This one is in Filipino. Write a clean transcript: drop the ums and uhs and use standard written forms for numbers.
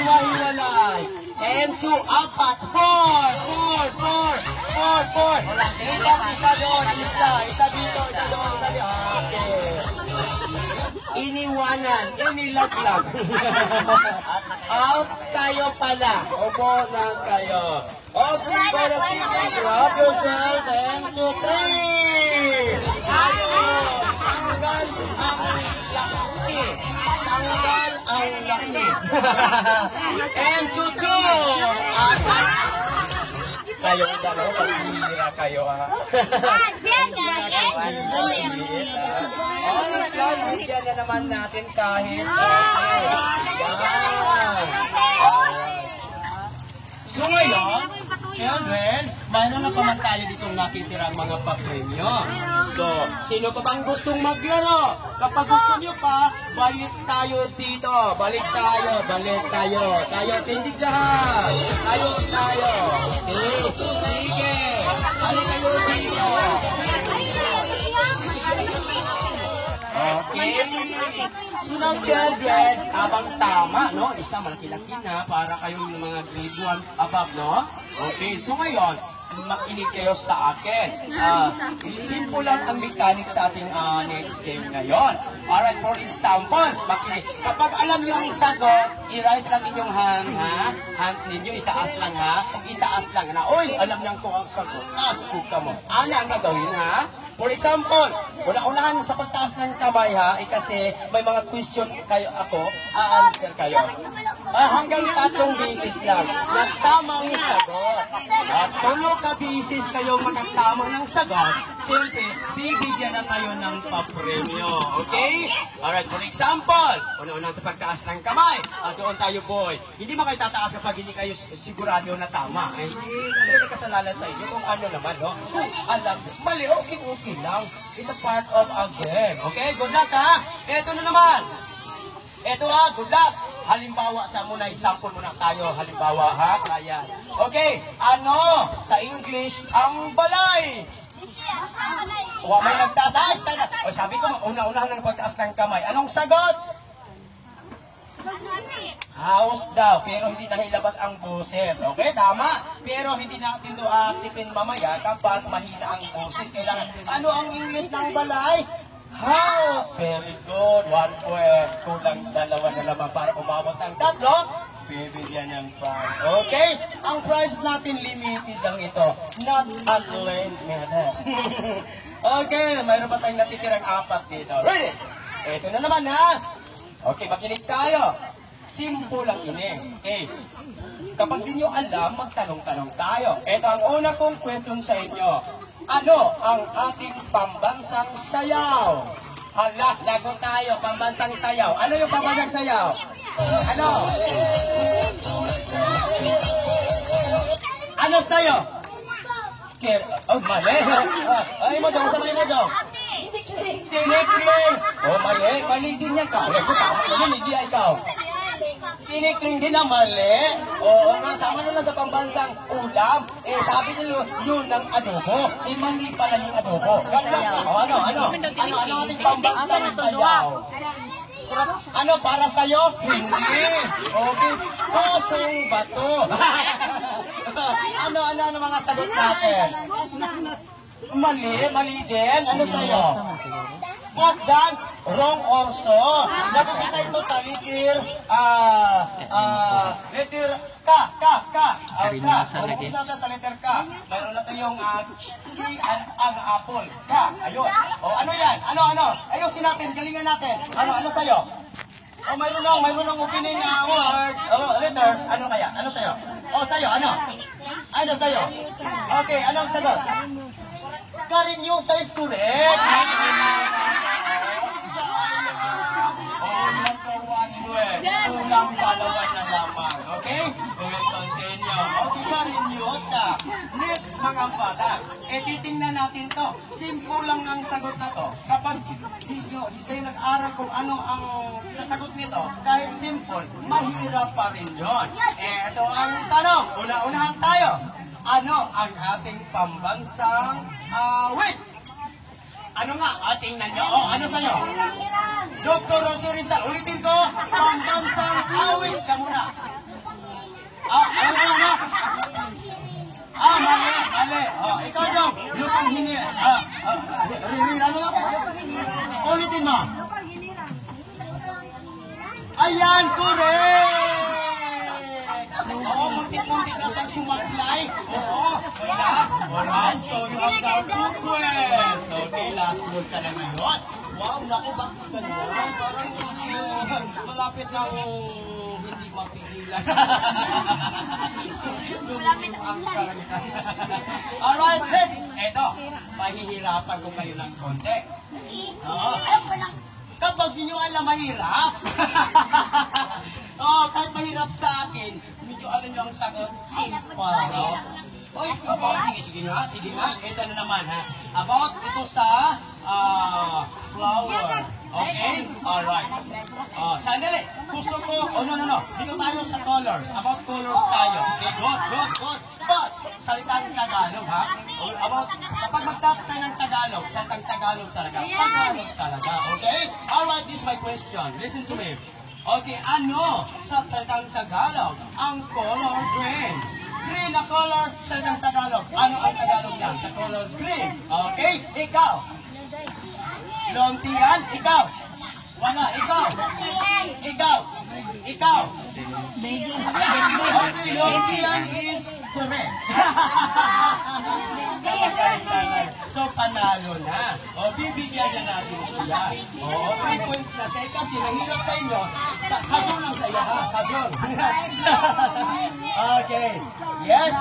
maghiwa-hiwalay. And 2, 4. 4. Isa doon, isa dito, isa doon, isa dito. Okay. Iniwanan, inilaglag. Out tayo pala. Opo lang kayo. Okay, para sige, grab yourself. And 2, 3. Ayun, tanggal ang laki. Tanggal ang laki. And 2, 2. Kayong dalawa, pag-ihira kayo, ha? Okay, bigyan na naman natin kahit. So ngayon, children, mayroon na pa man tayo ditong natitirang mga papremyo. So, sino pa bang gustong maglaro? Kapag gusto nyo pa, balik tayo dito. Balik tayo. Tayo, tindig lahat. Tayo. Sige. Balik kayo dito. Okay. So now, children, habang tama, no? Isa malaki-laki na para kayong mga grade 1 above, no? Okay, so ngayon, makinig kayo sa akin. Simple lang ang mechanics sa ating next game ngayon. Alright, for example, makinig. Kapag alam niyo ang sagot, i-raise lang inyong hand, ha? Hands ninyo, itaas lang, ha? Itaas lang na, oy, alam niyang ko ang sagot. Taas ko ka mo. Ano ang gagawin, ha? For example, una-unahan sa pagtaas ng kamay, ha? Kasi may mga question kayo ako, a-answer kayo. Hanggang 3 beses lang na tamang sagot. At kung kabisis kayong magkatama ng sagot, siyempre, bibigyan na kayo ng papremyo. Okay? Alright, for example, una-una sa pagtaas ng kamay. Doon tayo, boy. Hindi ba kayo tataas kapag hindi kayo sigurado na tama? Hindi kasalanan sa inyo kung ano naman, no? Alam, mali, okay lang. It's a part of a game. Okay? Good luck, ha? Ito na naman. Ito, ha? Good luck. Halimbawa, sa muna, example muna tayo. Halimbawa, ha? Ayan. Okay, ano sa English ang balay? May nagtaas. O, sabi ko, una-unahan ng pagtaas ng kamay. Anong sagot? House daw, pero hindi nahilabas ang boses. Okay, tama. Pero hindi natin ito aksipin mamaya kapag mahina ang boses. Kailangan, ano ang English ng balay? House. Very good. 1 point. Kulang 2 na naman para umabot ng 3. Bibigyan ng prize. Okay? Ang prize natin limited lang ito. Not unlimited. Okay. Mayroon pa tayong natitirang 4 dito. Ready? Ito na naman, ha? Okay, makinig tayo. Simple lang ini. Okay. Kapag di nyo alam, magtanong-tanong tayo. Ito ang una kong question sa inyo. Ano ang ating pambansang sayaw? Hala, lago tayo, pambansang sayaw. Ano yung pambansang sayaw? Ano? Ano sayo? Oh, mali. Ay mo dong, sabay mo dong. Tinikling. Oh, mali. Mali din yan ka. Ako, tama yun, hindi ikaw. Tinikling din na mali. Oo nga, sama na lang sa pambansang ulam. Sabi nila, yun ang adobo. Mali pala yung adobo. Ano ating pambansang sayaw? Ano para sa'yo? Hindi. Okay. Pusong bato. Ano mga sagot natin? Mali din. Ano sa'yo? Folk dance, wrong also. Nag-umpisa ito sa letter K. Nag-umpisa ito sa letter K. Mayroon na tayong ang apple. K. Ayun. O, ano yan? Ano? Ayusin natin, galingan natin. Ano sa'yo? O, mayroon ng opening word, letters. Ano kaya? Ano sa'yo? O, sa'yo, ano? Ano sa'yo? Okay, anong sagot? Karinyo sa correct. Kulang 2 na naman. Okay? We'll continue. Okay, Karinyosa. Next, mga bata. Titingnan natin to. Simple lang ang sagot na to. Kapag hindi kayo nag-aral kung ano ang sasagot nito, kahit simple, mahirap pa rin yun. Ito ang tanong. Una-unahan tayo. Ano ang ating pambansang wait? Ano nga? Tingnan nyo. Ano sa'yo? Dr. Rosy Rizal. Ulitin ko. Pambansang awit. Siya muna. talagang hindi mapigilan. Alright, next. Eto, pahihirapan ko kayo ng konti. Oo. Kapag nyo alam mahirap, kahit mahirap sa akin, medyo alam nyo ang sagot, simple, no? Oy, sige nga. Ito na naman, ha? About ito sa flower. Okay? Alright. Sandali. Gusto ko, no. Dito tayo sa colors. About colors tayo. Okay, good. But, salitang Tagalog, ha? Kapag magtapos tayo ng Tagalog, salitang Tagalog talaga. Tagalog talaga, okay? Alright, this is my question. Listen to me. Okay, ano sa salitang Tagalog ang color green? Green na color, salitang Tagalog. Ano ang Tagalog yan? Sa color green. Okay? Ikaw. Lontian, ikaw. Wala, ikaw. Okay, Lontian is correct. So, panalo na. Bibigyan na natin siya. 3 points na siya. Kasi mahirap sa inyo. Sabyon lang sa iyo, ha? Sabyon. Okay. Yes.